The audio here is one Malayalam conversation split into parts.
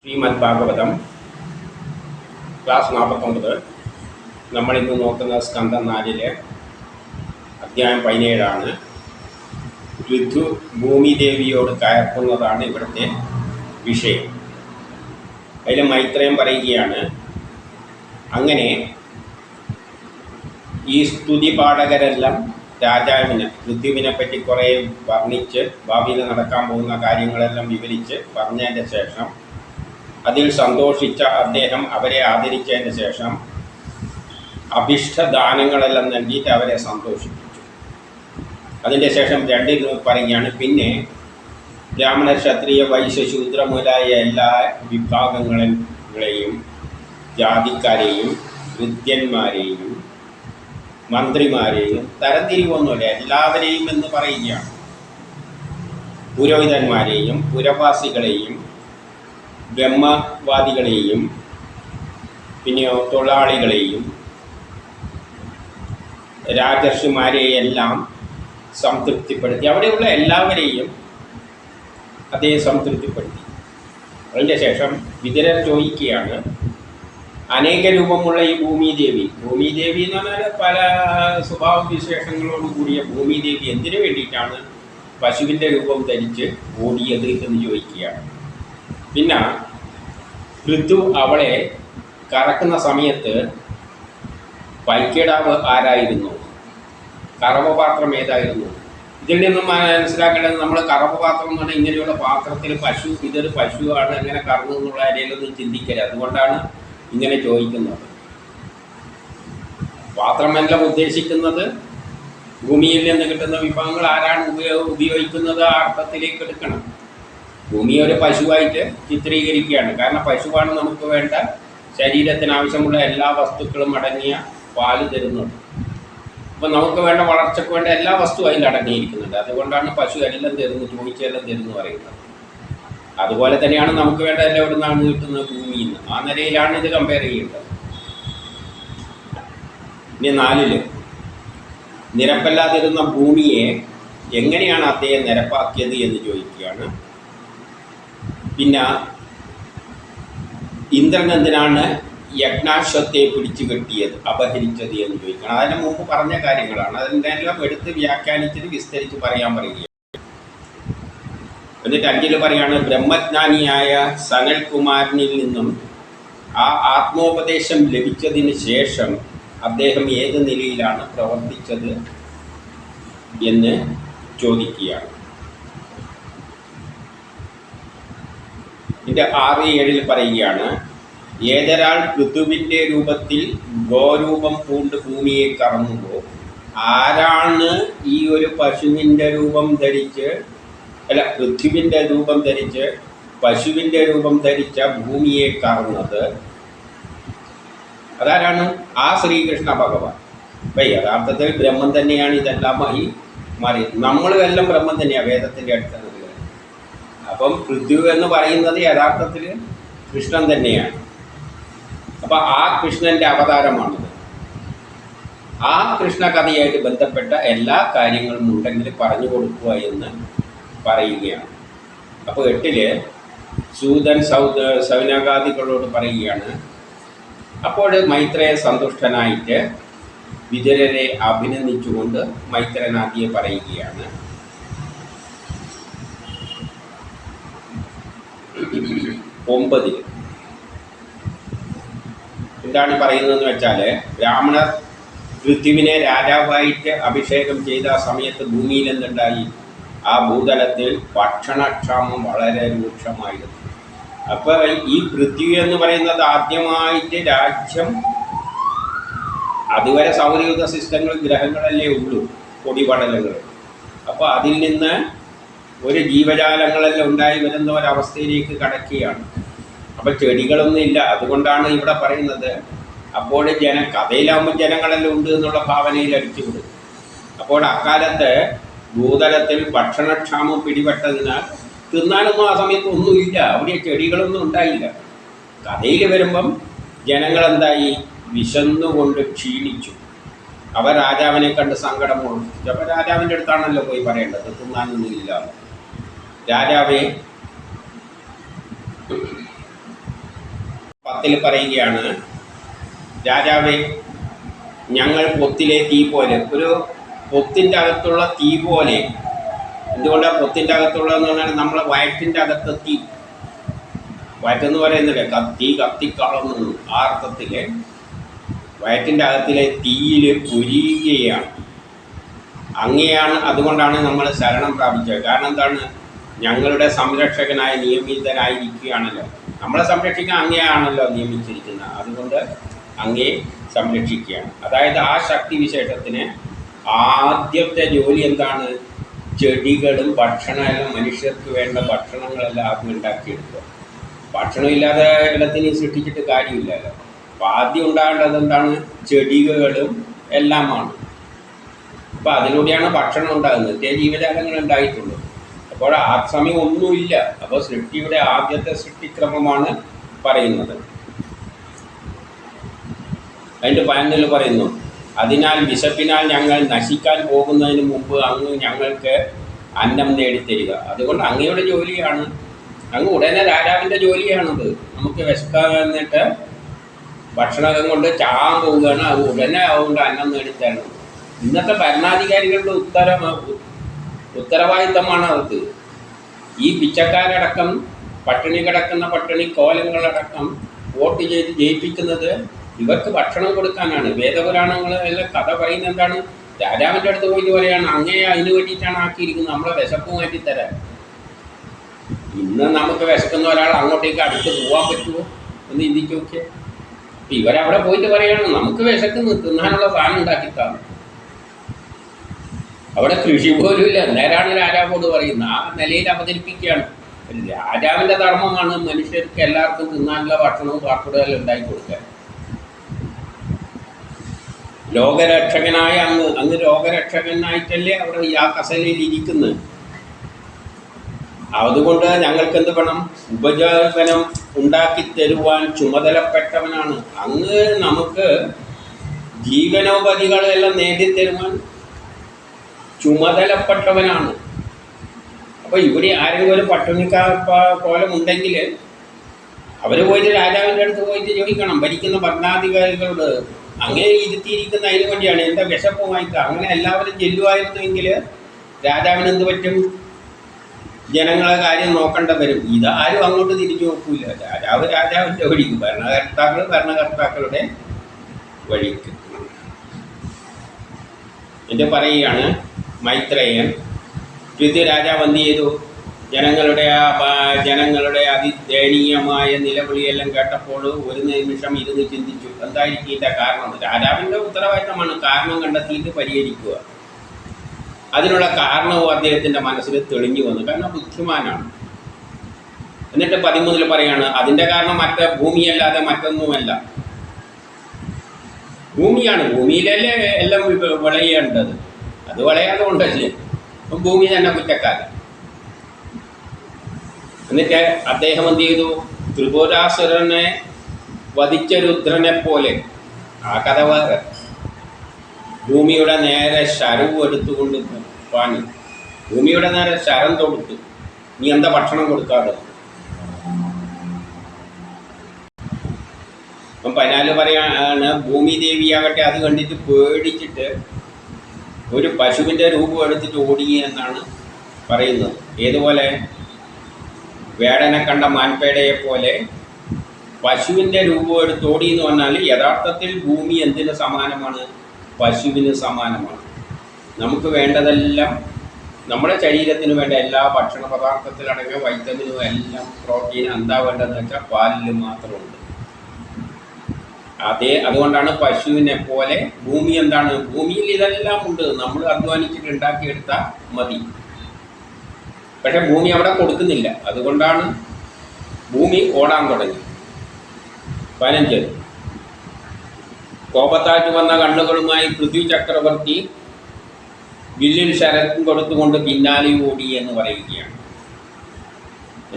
ശ്രീമദ് ഭാഗവതം ക്ലാസ് 49. നമ്മളിന്ന് നോക്കുന്ന സ്കന്ധം 4 അധ്യായം 17 ഋതു ഭൂമിദേവിയോട് കയർക്കുന്നതാണ് ഇവിടുത്തെ വിഷയം. അതിൽ മൈത്രേയൻ പറയുകയാണ്, അങ്ങനെ ഈ സ്തുതി പാഠകരെല്ലാം രാജാവിന് ഋതുവിനെ പറ്റി കുറേ വർണ്ണിച്ച് ഭാവിയിൽ നടക്കാൻ പോകുന്ന കാര്യങ്ങളെല്ലാം വിവരിച്ച് പറഞ്ഞതിൻ്റെ ശേഷം അതിൽ സന്തോഷിച്ച അദ്ദേഹം അവരെ ആദരിച്ചതിന് ശേഷം അഭിഷ്ടദാനങ്ങളെല്ലാം നൽകിയിട്ട് അവരെ സന്തോഷിപ്പിച്ചു. അതിൻ്റെ ശേഷം രണ്ടിൽ പറയുകയാണ്, പിന്നെ ബ്രാഹ്മണ ക്ഷത്രിയ വൈശ്യ ശൂദ്ര മുതലായ എല്ലാ വിഭാഗങ്ങളെയും ജാതിക്കാരെയും വൃത്യന്മാരെയും മന്ത്രിമാരെയും തരംതിരിവൊന്നുമില്ല, എല്ലാവരെയും എന്ന് പറയുകയാണ്. പുരോഹിതന്മാരെയും പുരവാസികളെയും ബ്രഹ്മവാദികളെയും പിന്നെയോ തൊഴിലാളികളെയും രാജർഷിമാരെയെല്ലാം സംതൃപ്തിപ്പെടുത്തി. അവിടെയുള്ള എല്ലാവരെയും അദ്ദേഹം സംതൃപ്തിപ്പെടുത്തി. അതിൻ്റെ ശേഷം വിതുരർ ചോദിക്കുകയാണ്, അനേക രൂപമുള്ള ഈ ഭൂമിദേവി എന്ന് പറഞ്ഞാൽ പല സ്വഭാവ വിശേഷങ്ങളോട് കൂടിയ ഭൂമിദേവി എന്തിനു വേണ്ടിയിട്ടാണ് പശുവിൻ്റെ രൂപം ധരിച്ച് ഓടിയത് എന്ന് ചോദിക്കുകയാണ്. പിന്നെ ഋതു അവളെ കറക്കുന്ന സമയത്ത് പൈക്കിടാവ് ആരായിരുന്നു, കറവപാത്രം ഏതായിരുന്നു? ഇതിൽ നിന്നും മനസ്സിലാക്കേണ്ടത്, നമ്മൾ കറവപാത്രം എന്ന് പറഞ്ഞാൽ ഇങ്ങനെയുള്ള പാത്രത്തിൽ പശു, ഇതൊരു പശുവാണ് എങ്ങനെ കറന്നു എന്നുള്ള കാര്യയിലൊന്നും ചിന്തിക്കരുത്. അതുകൊണ്ടാണ് ഇങ്ങനെ ചോദിക്കുന്നത്. പാത്രമെല്ലാം ഉദ്ദേശിക്കുന്നത് ഭൂമിയിൽ നിന്ന് കിട്ടുന്ന വിഭവങ്ങൾ ആരാണ് ഉപയോഗിക്കുന്നത് ആ അർത്ഥത്തിലേക്ക് എടുക്കണം. ഭൂമിയെ ഒരു പശുവായിട്ട് ചിത്രീകരിക്കുകയാണ്. കാരണം പശുവാണ് നമുക്ക് വേണ്ട ശരീരത്തിന് ആവശ്യമുള്ള എല്ലാ വസ്തുക്കളും അടങ്ങിയ പാല് തരുന്നത്. അപ്പം നമുക്ക് വേണ്ട വളർച്ചയ്ക്ക് വേണ്ട എല്ലാ വസ്തുവും അതിൽ അടങ്ങിയിരിക്കുന്നുണ്ട്. അതുകൊണ്ടാണ് പശു എല്ലാം തരുന്നു, ചോദിച്ചെല്ലാം തരുന്നു പറയുന്നത്. അതുപോലെ തന്നെയാണ് നമുക്ക് വേണ്ട എല്ലാം എവിടെ നിന്നാണ് കിട്ടുന്നത്, ഭൂമിയിൽ നിന്ന്. ആ നിലയിലാണ് ഇത് കമ്പയർ ചെയ്യേണ്ടത്. ഇനി 4 നിരപ്പല്ലാതിരുന്ന ഭൂമിയെ എങ്ങനെയാണ് അദ്ദേഹം നിരപ്പാക്കിയത് എന്ന് ചോദിക്കുകയാണ്. പിന്നെ ഇന്ദ്രൻ എന്തിനാണ് യജ്ഞാശ്വത്തെ പിടിച്ചു കെട്ടിയത്, അപഹരിച്ചത് എന്ന് ചോദിക്കണം. അതിന് മുമ്പ് പറഞ്ഞ കാര്യങ്ങളാണ്. അതിൻ്റെ എല്ലാം എടുത്ത് വ്യാഖ്യാനിച്ചിട്ട് വിസ്തരിച്ച് പറയാൻ പറയുക. എന്നിട്ട് 5 പറയാണ്, ബ്രഹ്മജ്ഞാനിയായ സനൽകുമാരനിൽ നിന്നും ആ ആത്മോപദേശം ലഭിച്ചതിന് ശേഷം അദ്ദേഹം ഏത് നിലയിലാണ് പ്രവർത്തിച്ചത് എന്ന് ചോദിക്കുകയാണ്. ഇതിൻ്റെ 6-7 പറയുകയാണ്, ഏതൊരാൾ ഋതുവിൻ്റെ രൂപത്തിൽ ഗോരൂപം പൂണ്ട് ഭൂമിയെ കറങ്ങുമ്പോൾ ആരാണ് ഈ ഒരു പശുവിൻ്റെ രൂപം ധരിച്ച് പൃഥ്വിൻ്റെ രൂപം ധരിച്ച് പശുവിൻ്റെ രൂപം ധരിച്ച ഭൂമിയെ കറന്നത്? അതാരാണ്? ആ ശ്രീകൃഷ്ണ ഭഗവാൻ. അപ്പം യഥാർത്ഥത്തിൽ ബ്രഹ്മം തന്നെയാണ് ഇതെല്ലാമായി മാറി. നമ്മളും എല്ലാം ബ്രഹ്മം തന്നെയാണ് വേദത്തിൻ്റെ അടുത്ത്. അപ്പം പൃഥ്വി എന്ന് പറയുന്നത് യഥാർത്ഥത്തിൽ കൃഷ്ണൻ തന്നെയാണ്. അപ്പം ആ കൃഷ്ണൻ്റെ അവതാരമാണിത്. ആ കൃഷ്ണ കഥയായിട്ട് ബന്ധപ്പെട്ട എല്ലാ കാര്യങ്ങളും ഉണ്ടെങ്കിൽ പറഞ്ഞു കൊടുക്കുക എന്ന് പറയുകയാണ്. അപ്പോൾ 8 സൂതൻ സൗനകാദികളോട് പറയുകയാണ്. അപ്പോൾ മൈത്രേയ സന്തുഷ്ടനായിട്ട് വിതുരരെ അഭിനന്ദിച്ചുകൊണ്ട് മൈത്രനാദിയെ പറയുകയാണ്. 9 എന്താണ് പറയുന്നതെന്ന് വെച്ചാൽ, ബ്രാഹ്മണർ പൃഥ്വിനെ രാജാവായിട്ട് അഭിഷേകം ചെയ്ത സമയത്ത് ഭൂമിയിൽ എന്തുണ്ടായി? ആ ഭൂതലത്തിൽ ഭക്ഷണക്ഷാമം വളരെ രൂക്ഷമായിരുന്നു. അപ്പോൾ ഈ പൃഥ്വി എന്ന് പറയുന്നത് ആദ്യമായിട്ട് രാജ്യം, അതുവരെ സൗരയൂഥ സിസ്റ്റങ്ങൾ ഗ്രഹങ്ങളല്ലേ ഉള്ളൂ, പൊടിപടലങ്ങൾ. അപ്പോൾ അതിൽ നിന്ന് ഒരു ജീവജാലങ്ങളെല്ലാം ഉണ്ടായി വരുന്ന ഒരവസ്ഥയിലേക്ക് കടക്കുകയാണ്. അപ്പോൾ ചെടികളൊന്നും ഇല്ല. അതുകൊണ്ടാണ് ഇവിടെ പറയുന്നത്, അപ്പോൾ കഥയിലാകുമ്പോൾ ജനങ്ങളെല്ലാം ഉണ്ട് എന്നുള്ള ഭാവനയിൽ അടിച്ചുവിടും. അപ്പോൾ അക്കാലത്ത് ഭൂതലത്തിൽ ഭക്ഷണക്ഷാമം പിടിപെട്ടതിനാൽ തിന്നാനൊന്നും ആ സമയത്ത് ഒന്നുമില്ല, അവിടെ ചെടികളൊന്നും ഉണ്ടായില്ല. കഥയിൽ വരുമ്പം ജനങ്ങളെന്തായി? വിശന്നുകൊണ്ട് ക്ഷീണിച്ചു. അവർ രാജാവിനെ കണ്ട് സങ്കടം മുഴുവൻ. അപ്പോൾ രാജാവിൻ്റെ അടുത്താണല്ലോ പോയി പറയേണ്ടത്, തിന്നാനൊന്നുമില്ല. രാജാവേ 10 പറയുകയാണ്, രാജാവേ, ഞങ്ങൾ പൊത്തിലെ തീ പോലെ, ഒരു പൊത്തിൻ്റെ അകത്തുള്ള തീ പോലെ. എന്തുകൊണ്ടാണ് പൊത്തിൻ്റെ അകത്തുള്ളതെന്ന് പറഞ്ഞാൽ നമ്മളെ വയറ്റിൻ്റെ അകത്ത് തീ, വയറ്റെന്ന് പറയുന്നില്ലേ തീ കത്തിക്കളന്നു, ആ അർത്ഥത്തിൽ വയറ്റിൻ്റെ അകത്തിലെ തീയിൽ പൊരിയുകയാണ്. അങ്ങനെയാണ്, അതുകൊണ്ടാണ് നമ്മൾ ശരണം പ്രാപിച്ചത്. കാരണം എന്താണ്? ഞങ്ങളുടെ സംരക്ഷകനായ നിയമിതനായിരിക്കുകയാണല്ലോ, നമ്മളെ സംരക്ഷിക്കാൻ അങ്ങനെയാണല്ലോ നിയമിച്ചിരിക്കുന്നത്. അതുകൊണ്ട് അങ്ങേ സംരക്ഷിക്കുകയാണ്. അതായത് ആ ശക്തി വിശേഷത്തിന് ആദ്യത്തെ ജോലി എന്താണ്? ചെടികളും ഭക്ഷണമെല്ലാം, മനുഷ്യർക്ക് വേണ്ട ഭക്ഷണങ്ങളെല്ലാം ആദ്യം ഉണ്ടാക്കിയെടുക്കുക. ഭക്ഷണമില്ലാതെ ഇടത്തിന് സൃഷ്ടിച്ചിട്ട് കാര്യമില്ലല്ലോ. അപ്പോൾ ആദ്യം ഉണ്ടാകേണ്ടത് എന്താണ്? ചെടികളും എല്ലാമാണ്. അപ്പോൾ അതിലൂടെയാണ് ഭക്ഷണം ഉണ്ടാകുന്നത്, ജീവജാലങ്ങൾ ഉണ്ടായിട്ടുള്ളൂ. അപ്പോൾ ആ സമയം ഒന്നുമില്ല. അപ്പോൾ സൃഷ്ടിയുടെ ആദ്യത്തെ സൃഷ്ടിക്രമമാണ് പറയുന്നത്. അതിൻ്റെ 11 പറയുന്നു, അതിനാൽ വിശപ്പിനാൽ ഞങ്ങൾ നശിക്കാൻ പോകുന്നതിന് മുമ്പ് അങ്ങ് ഞങ്ങൾക്ക് അന്നം നേടിത്തരിക. അതുകൊണ്ട് അങ്ങയുടെ ജോലിയാണ്, അങ്ങ് ഉടനെ രാജാവിൻ്റെ ജോലിയാണത്. നമുക്ക് വിശക്കാന്നിട്ട് ഭക്ഷണം കൊണ്ട് ചാകാൻ പോവുകയാണ്, അത് ഉടനെ അതുകൊണ്ട് അന്നം നേടിത്തരണം. ഇന്നത്തെ ഭരണാധികാരികളുടെ ഉത്തരവാദിത്തമാണ് അവർക്ക്. ഈ പിച്ചക്കാരടക്കം, പട്ടിണി കിടക്കുന്ന പട്ടിണി കോലങ്ങളടക്കം വോട്ട് ചെയ്ത് ജയിപ്പിക്കുന്നത് ഇവർക്ക് ഭക്ഷണം കൊടുക്കാനാണ്. വേദപുരാണങ്ങളെല്ലാം കഥ പറയുന്നത് എന്താണ്? രാജാവിൻ്റെ അടുത്ത് പോയിട്ട് പറയാണ്, അങ്ങേ അതിന് വേണ്ടിയിട്ടാണ് ആക്കിയിരിക്കുന്നത്, നമ്മളെ വിശപ്പ് മാറ്റിത്തരാൻ. ഇന്ന് നമുക്ക് വിശക്കുന്ന ഒരാൾ അങ്ങോട്ടേക്ക് അടുത്ത് പോകാൻ പറ്റുമോ എന്ന് ചിന്തിച്ച് നോക്കിയാൽ. അപ്പം ഇവരവിടെ പോയിട്ട് പറയാണ്, നമുക്ക് വിശക്കുന്നു, തിന്നാനുള്ള സാധനം ഉണ്ടാക്കിത്താണ്. അവിടെ കൃഷി പോലും ഇല്ല. നേരാണ് രാജാവോട് പറയുന്നത്. ആ നിലയിൽ അവതരിപ്പിക്കുകയാണ്. രാജാവിൻ്റെ ധർമ്മമാണ് മനുഷ്യർക്ക് എല്ലാവർക്കും തിന്നാനുള്ള ഭക്ഷണവും പാർപ്പിടമെല്ലാം ഉണ്ടാക്കി കൊടുക്കാൻ. ലോകരക്ഷകനായ അങ്ങ് ലോകരക്ഷകനായിട്ടല്ലേ അവിടെ ആ കസേരയിൽ ഇരിക്കുന്നത്. അതുകൊണ്ട് ഞങ്ങൾക്ക് എന്ത് വേണം? ഉപജീവനം ഉണ്ടാക്കി തരുവാൻ ചുമതലപ്പെട്ടവനാണ് അങ്ങ്. നമുക്ക് ജീവനോപാധികളെല്ലാം നേടിത്തരുവാൻ ചുമതലപ്പെട്ടവനാണ്. അപ്പോൾ ഇവിടെ ആരെങ്കിലും ഒരു കോലമുണ്ടെങ്കിൽ അവർ പോയിട്ട് രാജാവിൻ്റെ അടുത്ത് പോയിട്ട് ചോദിക്കണം, ഭരിക്കുന്ന ഭരണാധികാരികളോട്, അങ്ങനെ ഇരുത്തിയിരിക്കുന്ന അതിന് വേണ്ടിയാണ്, എൻ്റെ വിശപ്പുമായിട്ട്. അങ്ങനെ എല്ലാവരും ചെല്ലുമായിരുന്നെങ്കിൽ രാജാവിന് എന്ത് പറ്റും? ജനങ്ങളെ കാര്യം നോക്കേണ്ട വരും. ഇതാരും അങ്ങോട്ട് തിരിഞ്ഞു നോക്കൂല. രാജാവിൻ്റെ വഴിക്ക്, ഭരണകർത്താക്കളുടെ വഴിക്ക്. എന്നിട്ട് പറയുകയാണ് മൈത്രേയൻ, പൃഥ്വിരാജാവ് എന്ത് ചെയ്തു? ജനങ്ങളുടെ അതിദയനീയമായ നിലവിളിയെല്ലാം കേട്ടപ്പോൾ ഒരു നിമിഷം ഇരുന്ന് ചിന്തിച്ചു, എന്തായിരിക്കും ഇതിൻ്റെ കാരണം? രാജാവിൻ്റെ ഉത്തരവാദിത്തമാണ് കാരണം കണ്ടെത്തിയിട്ട് പരിഹരിക്കുക. അതിനുള്ള കാരണവും അദ്ദേഹത്തിൻ്റെ മനസ്സിൽ തെളിഞ്ഞു വന്നു. കാരണം ബുദ്ധിമാനാണ്. എന്നിട്ട് 13 പറയാണ്, അതിൻ്റെ കാരണം ഭൂമിയല്ലാതെ മറ്റൊന്നുമല്ല. ഭൂമിയാണ്. ഭൂമിയിലല്ലേ എല്ലാം വിളയേണ്ടത്. അത് വിളയാതെ കൊണ്ടല്ലേ ഭൂമി തന്നെ കുറ്റക്കാരൻ. എന്നിട്ട് അദ്ദേഹം എന്ത് ചെയ്തു? ത്രിപുരാസുരനെ വധിച്ച രുദ്രനെ പോലെ, ആ കഥ വേറെ, ഭൂമിയുടെ നേരെ ശരവും എടുത്തുകൊണ്ട് പാഞ്ഞു. ഭൂമിയുടെ നേരെ ശരം തൊടുത്തു. നീ എന്താ ഭക്ഷണം കൊടുക്കാതെ? അപ്പം 14 പറയാണ്, ഭൂമി ദേവിയാകട്ടെ അത് കണ്ടിട്ട് പേടിച്ചിട്ട് ഒരു പശുവിൻ്റെ രൂപം എടുത്തിട്ട് ഓടി എന്നാണ് പറയുന്നത്. ഏതുപോലെ? വേടനെ കണ്ട മാൻപേടയെ പോലെ പശുവിൻ്റെ രൂപം എടുത്ത് ഓടി എന്ന് പറഞ്ഞാൽ യഥാർത്ഥത്തിൽ ഭൂമി എന്തിന് സമാനമാണ്? പശുവിന് സമാനമാണ്. നമുക്ക് വേണ്ടതെല്ലാം, നമ്മുടെ ശരീരത്തിന് വേണ്ട എല്ലാ ഭക്ഷണ പദാർത്ഥത്തിലടങ്ങിയ വൈറ്റമിനും എല്ലാം, പ്രോട്ടീൻ എന്താ വേണ്ടതെന്ന് വെച്ചാൽ പാലിൽ മാത്രമുണ്ട്. അതുകൊണ്ടാണ് പശുവിനെ പോലെ ഭൂമി എന്താണ്? ഭൂമിയിൽ ഇതെല്ലാം ഉണ്ട്, നമ്മൾ അധ്വാനിച്ചിട്ട് ഉണ്ടാക്കിയെടുത്താൽ മതി. പക്ഷെ ഭൂമി അവിടെ കൊടുക്കുന്നില്ല. അതുകൊണ്ടാണ് ഭൂമി ഓടാൻ തുടങ്ങി. 15 കോപത്താറ്റ് വന്ന കണ്ണുകളുമായി പൃഥ്വി ചക്രവർത്തി വില്ലിൽ ശരം കൊടുത്തുകൊണ്ട് പിന്നാലെ ഓടി എന്ന് പറയുകയാണ്.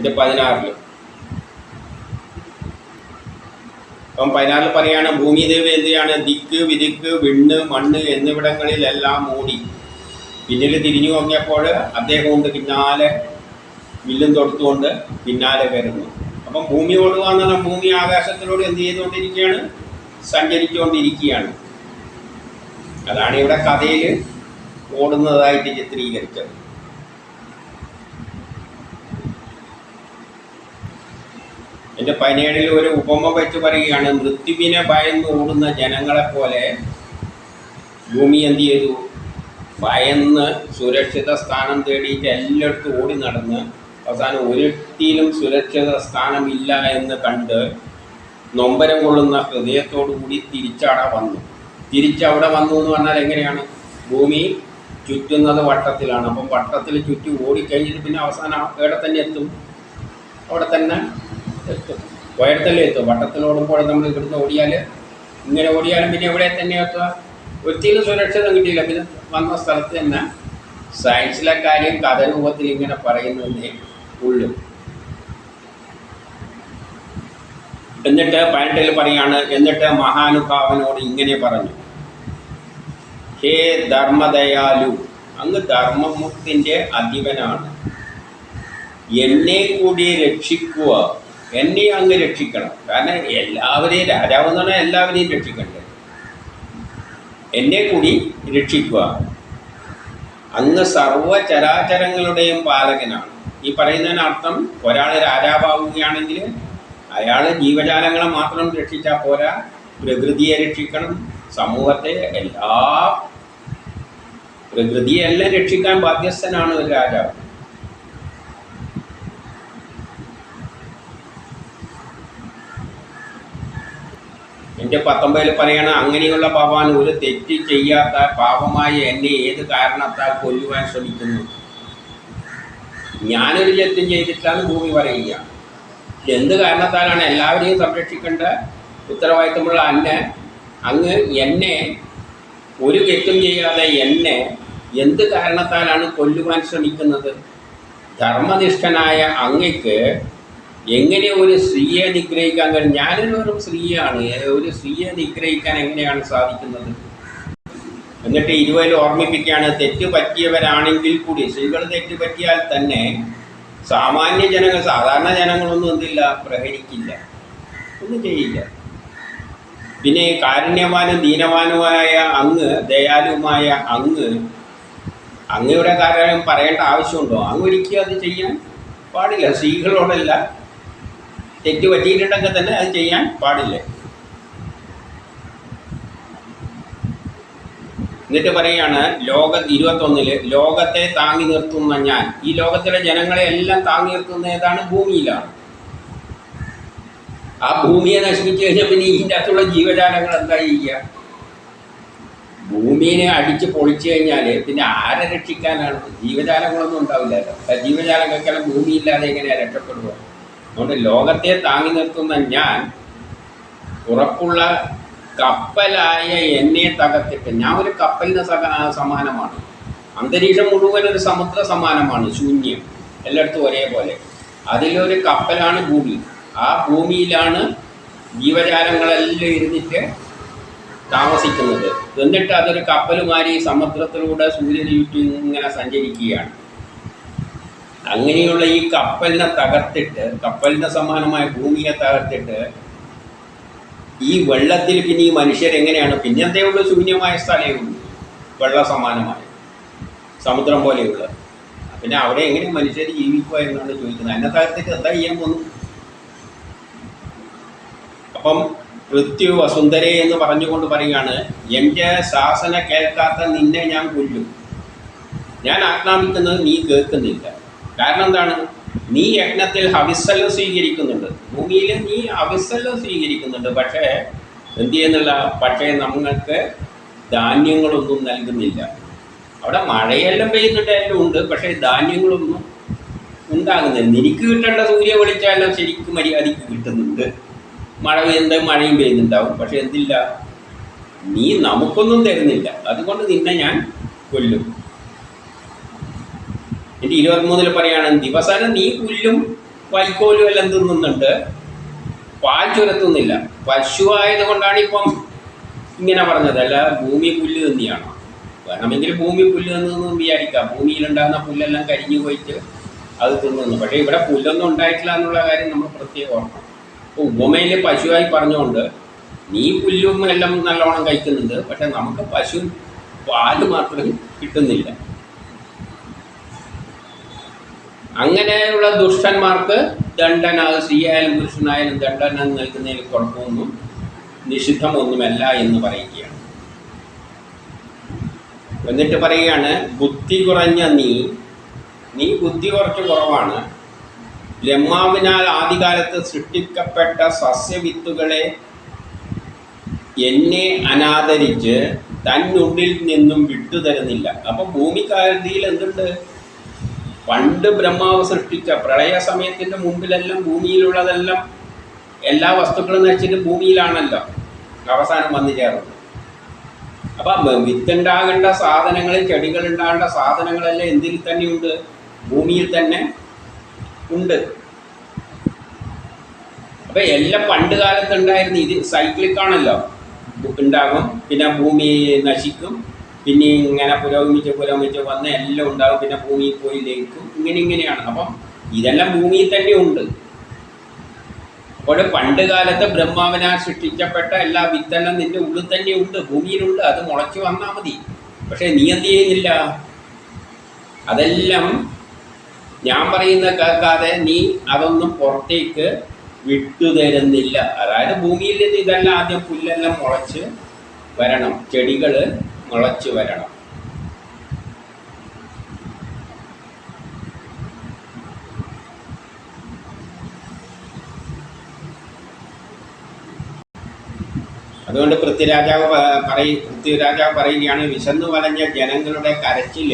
ഇത് 16 അപ്പം 14 പറയാണ്, ഭൂമിദേവി എന്തെയാണ്? ദിക്ക് വിദിക്ക് വിണ്ണ് മണ്ണ് എന്നിവിടങ്ങളിലെല്ലാം ഓടി. പിന്നിൽ തിരിഞ്ഞു നോക്കിയപ്പോൾ അദ്ദേഹം കൊണ്ട് പിന്നാലെ വില്ലും തൊടുത്തുകൊണ്ട് പിന്നാലെ വരുന്നു. അപ്പം ഭൂമി ഓടുക എന്നുള്ള ഭൂമി ആകാശത്തിലൂടെ എന്ത് ചെയ്തുകൊണ്ടിരിക്കുകയാണ്? സഞ്ചരിച്ചുകൊണ്ടിരിക്കുകയാണ്. അതാണ് ഇവിടെ കഥയിൽ ഓടുന്നതായിട്ട് ചിത്രീകരിച്ചത്. എൻ്റെ 17 ഒരു ഉപമ വെച്ച് പറയുകയാണ്, മൃത്യുവിനെ ഭയന്ന് ഓടുന്ന ജനങ്ങളെപ്പോലെ ഭൂമി എന്ത് ചെയ്തു? ഭയന്ന് സുരക്ഷിത സ്ഥാനം തേടിയിട്ട് എല്ലായിടത്തും ഓടി നടന്ന് അവസാനം ഒരിടത്തിലും സുരക്ഷിത സ്ഥാനമില്ല എന്ന് കണ്ട് നൊമ്പരം കൊള്ളുന്ന ഹൃദയത്തോടു കൂടി തിരിച്ചവിടെ വന്നു. തിരിച്ചവിടെ വന്നു എന്ന് പറഞ്ഞാൽ എങ്ങനെയാണ്? ഭൂമി ചുറ്റുന്നത് വട്ടത്തിലാണ്. അപ്പം വട്ടത്തിൽ ചുറ്റി ഓടിക്കഴിഞ്ഞിട്ട് പിന്നെ അവസാനം എവിടെ തന്നെ എത്തും? അവിടെ തന്നെ എത്തും. ഉയരത്തല്ലേ എത്തും. വട്ടത്തിലോടുമ്പോൾ നമ്മൾ ഇവിടുന്ന് ഓടിയാൽ, ഇങ്ങനെ ഓടിയാലും പിന്നെ എവിടെ തന്നെ എത്തുക? ഒരിക്കലും സുരക്ഷിതം കിട്ടിയില്ല. പിന്നെ വന്ന സ്ഥലത്ത് തന്നെ സയൻസിലെ കാര്യം കഥരൂപത്തിൽ ഇങ്ങനെ പറയുന്നതേ ഉള്ളൂ. എന്നിട്ട് 18 പറയാണ്, എന്നിട്ട് മഹാനുഭാവനോട് ഇങ്ങനെ പറഞ്ഞു, ഹേ ധർമ്മദയാലു, അങ്ങ് ധർമ്മമുക്തിൻ്റെ അധിപനാണ്, എന്നെ കൂടി രക്ഷിക്കുക. എന്നെ അങ്ങ് രക്ഷിക്കണം. കാരണം എല്ലാവരെയും രാജാവ് എന്ന് പറഞ്ഞാൽ എല്ലാവരെയും രക്ഷിക്കണ്ടേ? എന്നെ കൂടി രക്ഷിക്കുക. അങ്ങ് സർവ്വചരാചരങ്ങളുടെയും പാലകനാണ്. ഈ പറയുന്നതിനർത്ഥം ഒരാൾ രാജാവാവുകയാണെങ്കിൽ അയാൾ ജീവജാലങ്ങളെ മാത്രം രക്ഷിച്ചാൽ പോരാ, പ്രകൃതിയെ രക്ഷിക്കണം, സമൂഹത്തെ പ്രകൃതിയെല്ലാം രക്ഷിക്കാൻ ബാധ്യസ്ഥനാണ് ഒരു രാജാവ്. എൻ്റെ 19 പറയണ, അങ്ങനെയുള്ള ഭഗവാൻ ഒരു തെറ്റ് ചെയ്യാത്ത പാപമായ എന്നെ ഏത് കാരണത്താൽ കൊല്ലുവാൻ ശ്രമിക്കുന്നു? ഞാനൊരു തെറ്റും ചെയ്തിട്ടാണ് ഭൂമി പറയുക. എന്ത് കാരണത്താലാണ്? എല്ലാവരെയും സംരക്ഷിക്കേണ്ട ഉത്തരവാദിത്തമുള്ള അങ്ങ് എന്നെ ഒരു തെറ്റും ചെയ്യാതെ എന്നെ എന്ത് കാരണത്താലാണ് കൊല്ലുവാൻ ശ്രമിക്കുന്നത്? ധർമ്മനിഷ്ഠനായ അങ്ങയ്ക്ക് എങ്ങനെ ഒരു സ്ത്രീയെ നിഗ്രഹിക്കാൻ കഴിയും? ഞാനൊരു സ്ത്രീയാണ്. ഒരു സ്ത്രീയെ നിഗ്രഹിക്കാൻ എങ്ങനെയാണ് സാധിക്കുന്നത്? എന്നിട്ട് 20 ഓർമ്മിപ്പിക്കുകയാണ്, തെറ്റ് പറ്റിയവരാണെങ്കിൽ കൂടി, സ്ത്രീകൾ തെറ്റ് പറ്റിയാൽ തന്നെ സാമാന്യ ജനങ്ങൾ, സാധാരണ ജനങ്ങളൊന്നും എന്തില്ല, പ്രഹരിക്കില്ല, ഒന്നും ചെയ്യില്ല. പിന്നെ കാരുണ്യവാനും ദീനവാനുമായ അങ്ങ്, ദയാലുമായ അങ്ങയുടെ കാര്യം പറയേണ്ട ആവശ്യമുണ്ടോ? അങ്ങ് ഒരിക്കലും അത് ചെയ്യാൻ പാടില്ല. സ്ത്രീകളോടല്ല, തെറ്റ് പറ്റിയിട്ടുണ്ടെങ്കിൽ തന്നെ അത് ചെയ്യാൻ പാടില്ല. എന്നിട്ട് പറയുകയാണ് 21 ലോകത്തെ താങ്ങി നിർത്തുന്ന ഞാൻ. ഈ ലോകത്തിലെ ജനങ്ങളെ എല്ലാം താങ്ങി നിർത്തുന്ന ഏതാണ്? ഭൂമിയിലാണ്. ആ ഭൂമിയെ നശിപ്പിച്ചു കഴിഞ്ഞാൽ പിന്നെ ഇതിൻ്റെ അകത്തുള്ള ജീവജാലങ്ങൾ എന്താ ചെയ്യുക? ഭൂമിയെ അടിച്ച് പൊളിച്ചു കഴിഞ്ഞാൽ പിന്നെ ആരെ രക്ഷിക്കാനാണ്? ജീവജാലങ്ങളൊന്നും ഉണ്ടാവില്ലല്ലോ. ജീവജാലങ്ങൾക്കെല്ലാം ഭൂമിയില്ലാതെ എങ്ങനെയാണ് രക്ഷപ്പെടുക? അതുകൊണ്ട് ലോകത്തെ താങ്ങി നിർത്തുന്ന ഞാൻ ഉറപ്പുള്ള കപ്പലായ എന്നെ തകർത്തിട്ട്, ഞാൻ ഒരു കപ്പലിന് സമാനമാണ്. അന്തരീക്ഷം മുഴുവൻ ഒരു സമുദ്ര സമാനമാണ്, ശൂന്യം, എല്ലായിടത്തും ഒരേപോലെ. അതിലൊരു കപ്പലാണ് ഭൂമി. ആ ഭൂമിയിലാണ് ജീവജാലങ്ങളെല്ലാം ഇരുന്നിട്ട് താമസിക്കുന്നത്. എന്നിട്ട് അതൊരു കപ്പലുമാരി സമുദ്രത്തിലൂടെ സൂര്യന് ചുറ്റും ഇങ്ങനെ സഞ്ചരിക്കുകയാണ്. അങ്ങനെയുള്ള ഈ കപ്പലിനെ തകർത്തിട്ട്, കപ്പലിന് സമാനമായ ഭൂമിയെ തകർത്തിട്ട് ഈ വെള്ളത്തിൽ പിന്നെ ഈ മനുഷ്യരെങ്ങനെയാണ്? പിന്നെ എന്തേയുള്ള ശൂന്യമായ സ്ഥലമേ ഉള്ളൂ, വെള്ള സമാനമായ സമുദ്രം പോലെയുള്ള. പിന്നെ അവിടെ എങ്ങനെ മനുഷ്യർ ജീവിക്കുക എന്നാണ് ചോദിക്കുന്നത്. അതിനെ തകർത്തിട്ട് എന്താ ചെയ്യാൻ പോകുന്നു? അപ്പം പൃഥ്വി വസുന്ധരേ എന്ന് പറഞ്ഞുകൊണ്ട് പറയുകയാണ്, എൻ്റെ ശാസന കേൾക്കാത്ത നിന്നെ ഞാൻ കൊല്ലും. ഞാൻ ആജ്ഞാപിക്കുന്നത് നീ കേൾക്കുന്നില്ല. കാരണം എന്താണ്? നീ യജ്ഞത്തിൽ ഹവിസ്സെല്ലാം സ്വീകരിക്കുന്നുണ്ട്, ഭൂമിയിൽ നീ ഹവിസ്സെല്ലാം സ്വീകരിക്കുന്നുണ്ട്. പക്ഷേ എന്ത് ചെയ്യുന്നില്ല? പക്ഷേ നമ്മൾക്ക് ധാന്യങ്ങളൊന്നും നൽകുന്നില്ല. അവിടെ മഴയെല്ലാം പെയ്യുന്നുണ്ട്, എല്ലാം ഉണ്ട്, പക്ഷേ ധാന്യങ്ങളൊന്നും ഉണ്ടാകുന്നില്ല. നിനക്ക് കിട്ടേണ്ട സൂര്യ വെളിച്ചമെല്ലാം ശരിക്കും മര്യാദയ്ക്ക് കിട്ടുന്നുണ്ട്. മഴ പെയ്യുന്നത് മഴയും പെയ്യുന്നുണ്ടാവും, പക്ഷെ എന്തില്ല? നീ നമുക്കൊന്നും തരുന്നില്ല. അതുകൊണ്ട് നിന്നെ ഞാൻ കൊല്ലും. എൻ്റെ 23 പറയാണ്, ദിവസേന നീ പുല്ലും വൈക്കോലും എല്ലാം തിന്നുന്നുണ്ട്, പാൽ ചുരത്തുന്നില്ല. പശു ആയതുകൊണ്ടാണ് ഇപ്പം ഇങ്ങനെ പറഞ്ഞത്. അല്ല ഭൂമി പുല്ല് തന്നെയാണോ? വേണമെങ്കിൽ ഭൂമി പുല്ല് തന്നെന്ന് വിചാരിക്കാം. ഭൂമിയിലുണ്ടാകുന്ന പുല്ലെല്ലാം കരിഞ്ഞു പോയിട്ട് അത് തിന്നുന്നു. പക്ഷേ ഇവിടെ പുല്ലൊന്നും ഉണ്ടായിട്ടില്ല എന്നുള്ള കാര്യം നമ്മൾ പ്രത്യേകം ഓർക്കണം. അപ്പോൾ ഉപമയിൽ പശുവായി പറഞ്ഞുകൊണ്ട് നീ പുല്ലും എല്ലാം നല്ലോണം കഴിക്കുന്നുണ്ട്, പക്ഷെ നമുക്ക് പശു പാല് മാത്രം കിട്ടുന്നില്ല. അങ്ങനെയുള്ള ദുഷ്ടന്മാർക്ക് ദണ്ഡനാകും, സ്ത്രീയായാലും പുരുഷനായാലും ദണ്ഡനം നൽകുന്നതിൽ കുഴപ്പമൊന്നും നിഷിദ്ധമൊന്നുമല്ല എന്ന് പറയുകയാണ്. എന്നിട്ട് പറയുകയാണ്, ബുദ്ധി കുറഞ്ഞ നീ ബുദ്ധി കുറച്ച് കുറവാണ്. ബ്രഹ്മാവിനാൽ ആദികാലത്ത് സൃഷ്ടിക്കപ്പെട്ട സസ്യവിത്തുകളെ എന്നെ അനാദരിച്ച് തന്നുള്ളിൽ നിന്നും വിട്ടുതരുന്നില്ല. അപ്പം ഭൂമിക്കാരതിയിൽ എന്തുണ്ട്? പണ്ട് ബ്രഹ്മാവ് സൃഷ്ടിച്ച പ്രളയ സമയത്തിൻ്റെ മുമ്പിലെല്ലാം ഭൂമിയിലുള്ളതെല്ലാം എല്ലാ വസ്തുക്കളും നശിച്ചിട്ട് ഭൂമിയിലാണല്ലോ അവസാനം വന്നു ചേർന്നത്. അപ്പം വിത്തുണ്ടാകേണ്ട സാധനങ്ങൾ, ചെടികൾ ഉണ്ടാകേണ്ട സാധനങ്ങളെല്ലാം എന്തിൽ തന്നെയുണ്ട്? ഭൂമിയിൽ തന്നെ ഉണ്ട്. അപ്പം എല്ലാം പണ്ട് കാലത്ത് ഉണ്ടായിരുന്നു. ഇത് സൈക്ലിക്കാണല്ലോ, ഉണ്ടാകും, പിന്നെ ഭൂമി നശിക്കും, പിന്നെ ഇങ്ങനെ പുരോഗമിച്ച് വന്ന് എല്ലാം ഉണ്ടാകും, പിന്നെ ഭൂമിയിൽ പോയി ലയിക്കും, ഇങ്ങനെയാണ്. അപ്പം ഇതെല്ലാം ഭൂമിയിൽ തന്നെ ഉണ്ട്. അപ്പോൾ പണ്ട് കാലത്ത് ബ്രഹ്മാവിനാൽ സൃഷ്ടിക്കപ്പെട്ട എല്ലാ വിത്തെല്ലാം നിന്റെ ഉള്ളിൽ തന്നെ ഉണ്ട്, ഭൂമിയിലുണ്ട്. അത് മുളച്ച് വന്നാൽ മതി. പക്ഷേ നീ എന്ത് ചെയ്യുന്നില്ല? അതെല്ലാം ഞാൻ പറയുന്ന കേൾക്കാതെ നീ അതൊന്നും പുറത്തേക്ക് വിട്ടുതരുന്നില്ല. അതായത് ഭൂമിയിൽ നിന്ന് ഇതെല്ലാം ആദ്യം പുല്ലെല്ലാം മുളച്ച് വരണം, ചെടികൾ മുളച്ച് വരണം. അതുകൊണ്ട് പൃഥ്വിരാജാവ് പറയുകയാണ്, വിശന്നു വലഞ്ഞ ജനങ്ങളുടെ കരച്ചിൽ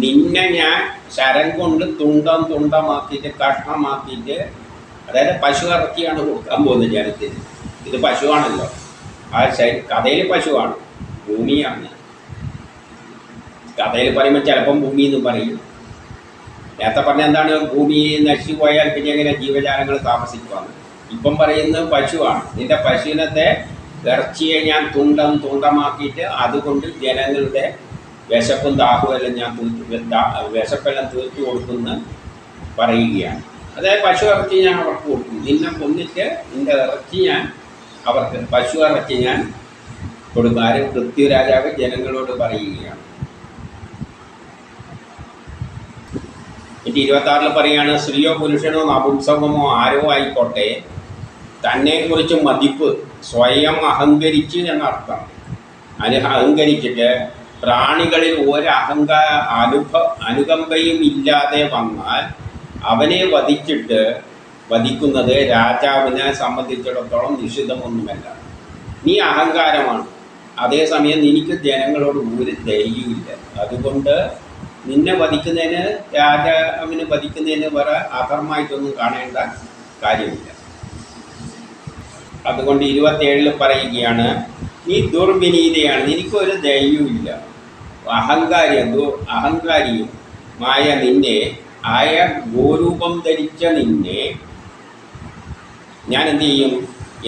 നിന്നെ ഞാൻ ശരം കൊണ്ട് തുണ്ടമാക്കിയിട്ട് കഷ്ണമാക്കിയിട്ട്, അതായത് പശു ഇറക്കിയാണ് കൊടുക്കാൻ പോകുന്നത് ജനത്തിന്. ഇത് പശുവാണല്ലോ, ആ കഥയിൽ പശുവാണ്, ഭൂമിയാണ്. കഥയിൽ പറയുമ്പോൾ ചിലപ്പം ഭൂമി എന്ന് പറയും. നേരത്തെ പറഞ്ഞ എന്താണ്? ഭൂമി നശിച്ചു പോയാൽ പിന്നെ എങ്ങനെ ജീവജാലങ്ങൾ താമസിക്കുവാണ്. ഇപ്പം പറയുന്നത് പശുവാണ്. നിന്റെ പശുവിനത്തെ ഇറച്ചിയെ ഞാൻ തുണ്ടമാക്കിയിട്ട് അതുകൊണ്ട് ജനങ്ങളുടെ വിശപ്പും ദാഹുമെല്ലാം ഞാൻ വിശപ്പെല്ലാം തീർത്തു കൊടുക്കുന്ന പറയുകയാണ്. അതായത് പശു ഇറച്ചി ഞാൻ അവർക്ക് കൊടുക്കും. നിന്നെ കൊന്നിട്ട് നിൻ്റെ ഇറച്ചി ഞാൻ അവർക്ക്, പശു ഇറച്ചി ഞാൻ കൊടുക്കും. ആരും? പൃഥ്വിരാജാവ് ജനങ്ങളോട് പറയുകയാണ്. 26 പറയുകയാണ്, സ്ത്രീയോ പുരുഷനോ നപുംസകമോ ആരോ ആയിക്കോട്ടെ, തന്നെക്കുറിച്ച് മതിപ്പ്, സ്വയം അഹങ്കരിച്ച് എന്നർത്ഥം. അഹങ്കരിച്ചിട്ട് പ്രാണികളിൽ അനുകമ്പയും ഇല്ലാതെ വന്നാൽ അവനെ വധിക്കുന്നത് രാജാവിനെ സംബന്ധിച്ചിടത്തോളം നിഷിദ്ധമൊന്നുമല്ല. നീ അഹങ്കാരമാണ്, അതേസമയം നിനക്ക് ജനങ്ങളോട് ഒരു ദയയുമില്ല. അതുകൊണ്ട് നിന്നെ വധിക്കുന്നതിന്, രാജാവിനെ വധിക്കുന്നതിന് വേറെ അധർമ്മമായിട്ടൊന്നും കാണേണ്ട കാര്യമില്ല. അതുകൊണ്ട് 27 പറയുകയാണ്, നീ ദുർവിനീതയാണ്, നിനക്കൊരു ദയയുമില്ല. അഹങ്കാരിയുമായ നിന്നെ, ആയ ഗോരൂപം ധരിച്ച നിന്നെ ഞാൻ എന്ത് ചെയ്യും?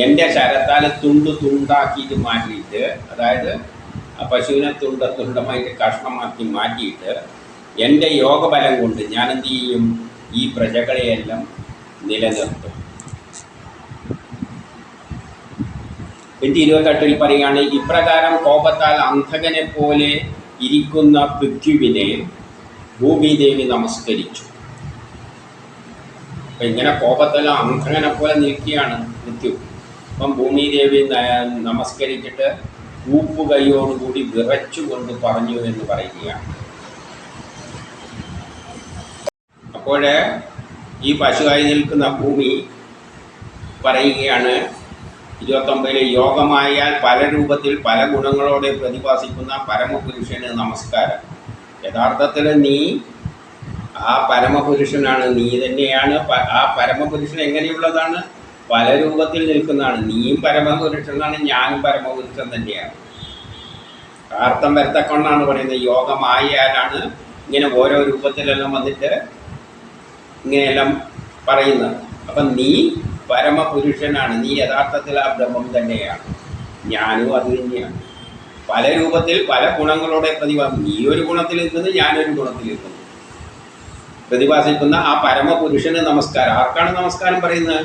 എൻ്റെ ശരത്താൽ തുണ്ടാക്കിയിട്ട് മാറ്റിയിട്ട്, അതായത് ആ പശുവിനെ തുണ്ടമായിട്ട് കഷ്ണമാക്കി മാറ്റിയിട്ട് എൻ്റെ യോഗബലം കൊണ്ട് ഞാൻ എന്ത് ചെയ്യും? ഈ പ്രജകളെയെല്ലാം നിലനിർത്തും. 28 പറയുകയാണ്, ഇപ്രകാരം കോപത്താൽ അന്ധകനെ പോലെ ഇരിക്കുന്ന പൃഥ്വിനെ ഭൂമിദേവി നമസ്കരിച്ചു. അപ്പം ഇങ്ങനെ കോപത്തെല്ലാം അന്ധകനെ പോലെ നിൽക്കുകയാണ് പൃഥ്വി. അപ്പം ഭൂമിദേവി നമസ്കരിച്ചിട്ട് ഊപ്പുകൈയോടുകൂടി വിറച്ചുകൊണ്ട് പറഞ്ഞു എന്ന് പറയുകയാണ്. അപ്പോൾ ഈ പശുവായി നിൽക്കുന്ന ഭൂമി പറയുകയാണ് 29 യോഗമായാൽ പല രൂപത്തിൽ പല ഗുണങ്ങളോടെ പ്രതിഭാസിക്കുന്ന പരമപുരുഷന് നമസ്കാരം. യഥാർത്ഥത്തിൽ നീ ആ പരമപുരുഷനാണ്, നീ തന്നെയാണ്. ആ പരമപുരുഷൻ എങ്ങനെയുള്ളതാണ്? പല രൂപത്തിൽ നിൽക്കുന്നതാണ്. നീയും പരമപുരുഷനാണ്, ഞാനും പരമപുരുഷൻ തന്നെയാണ്. അർത്ഥം വരത്തക്കൊണ്ടാണ് പറയുന്നത്. യോഗമായാലാണ് ഇങ്ങനെ ഓരോ രൂപത്തിലെല്ലാം വന്നിട്ട് ഇങ്ങനെയെല്ലാം പറയുന്നത്. അപ്പം നീ പരമപുരുഷനാണ്, നീ യഥാർത്ഥത്തിൽ ആ ബ്രഹ്മം തന്നെയാണ്. ഞാനും അത് തന്നെയാണ്. പല രൂപത്തിൽ പല ഗുണങ്ങളോടെ പ്രതിഭാസം. നീ ഒരു ഗുണത്തിൽ നിൽക്കുന്നു, ഞാനൊരു ഗുണത്തിൽ നിൽക്കുന്നു. പ്രതിഭാസിക്കുന്ന ആ പരമപുരുഷന് നമസ്കാരം. ആർക്കാണ് നമസ്കാരം പറയുന്നത്?